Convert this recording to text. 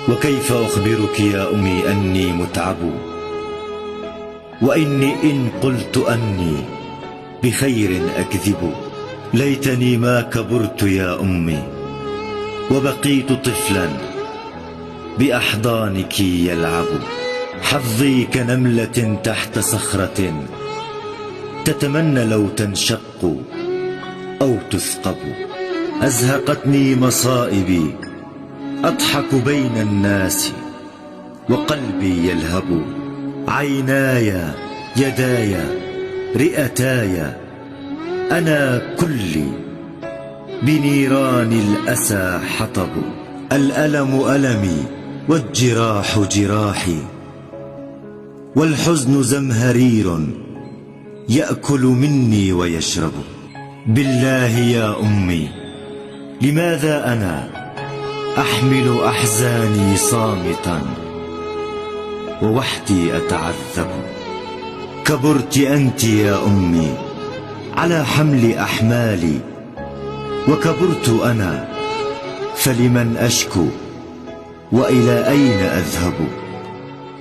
وكيف أخبرك يا أمي أني متعب، وإني إن قلت أني بخير أكذب. ليتني ما كبرت يا أمي وبقيت طفلا بأحضانك يلعب. حظي كنملة تحت صخرة تتمنى لو تنشق أو تثقب. أزهقتني مصائبي أضحك بين الناس وقلبي يلهب. عيناي يداي رئتاي أنا كلي بنيران الأسى حطب. الألم ألمي والجراح جراحي والحزن زمهرير يأكل مني ويشرب. بالله يا أمي لماذا أنا أحمل أحزاني صامتا ووحدي أتعذب؟ كبرت أنت يا أمي على حمل أحمالي، وكبرت أنا فلمن أشكو وإلى أين أذهب؟